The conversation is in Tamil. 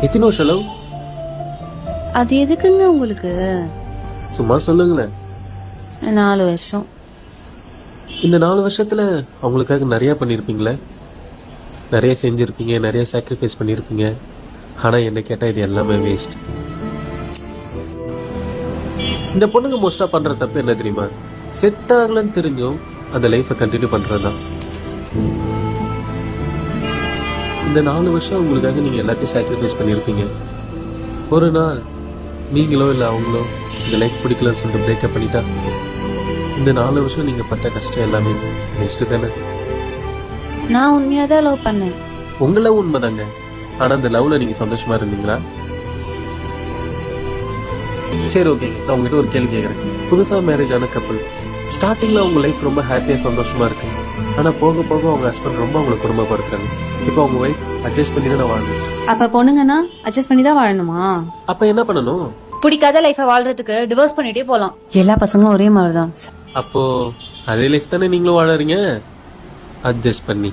எத்தனை வருஷம் லவ்? அது எதுக்குங்க உங்களுக்கு? சும்மா சொல்லுங்களேன். 4 வருஷம். இந்த 4 வருஷத்துல அவங்களுக்காக நிறைய பண்ணிருப்பீங்களே, நிறைய செஞ்சிருப்பீங்க, நிறைய சாக்ரிஃபைஸ் பண்ணிருப்பீங்க. ஆனா என்ன கேட்டா இது எல்லாமே வேஸ்ட். இந்த பொண்ணுங்க மோஸ்டா பண்ற தப்பு என்ன தெரியுமா? செட் ஆகலன்னு தெரிஞ்சும் அந்த லைஃபை கண்டினியூ பண்றதுதான். இந்த 4 வருஷம் உங்களுக்காக நீங்க எல்லாத்தையும் சாக்ரிஃபைஸ் பண்ணிருப்பீங்க. ஒரு நாள் நீங்களோ இல்ல அவங்களோ இந்த லைஃப் பிடிக்கலன்னு சொல்லிட்டு பிரேக்கப் பண்ணிட்டா இந்த 4 வருஷம் நீங்க பட்ட கஷ்டம் எல்லாமே வேஸ்ட் தானே? நான் உண்மையாதான் லவ் பண்ணேன். உங்க லவ் உண்மைதாங்க. ஆனா அந்த லவ்ல நீங்க சந்தோஷமா இருந்தீங்களா? சரி, ஓகே, நான் உங்ககிட்ட ஒரு கேள்வி கேட்கறேன். புதுசா மேரேஜ் ஆன கப்பல் ஸ்டார்டிங்ல உங்க லைஃப் ரொம்ப ஹாப்பியா சந்தோஷமா இருக்கு. ஆனா போக போக அவங்க ஹஸ்பண்ட் ரொம்ப அவங்களை குடும்பப்படுத்துறாங்க. இப்போ அவங்க ஒய்ஃப் அட்ஜஸ்ட் பண்ணி தான் வாழ்ந்து. அப்ப பொண்ணுங்கன்னா அட்ஜஸ்ட் பண்ணி தான் வாழணுமா? அப்ப என்ன பண்ணணும்? பிடிக்காத லைஃப வாழ்றதுக்கு டிவோர்ஸ் பண்ணிட்டே போலாம். எல்லா பசங்களும் ஒரே மாதிரிதான். அப்போ அதே லைஃப் தானே நீங்களும் வாழறீங்க, அட்ஜஸ்ட் பண்ணி.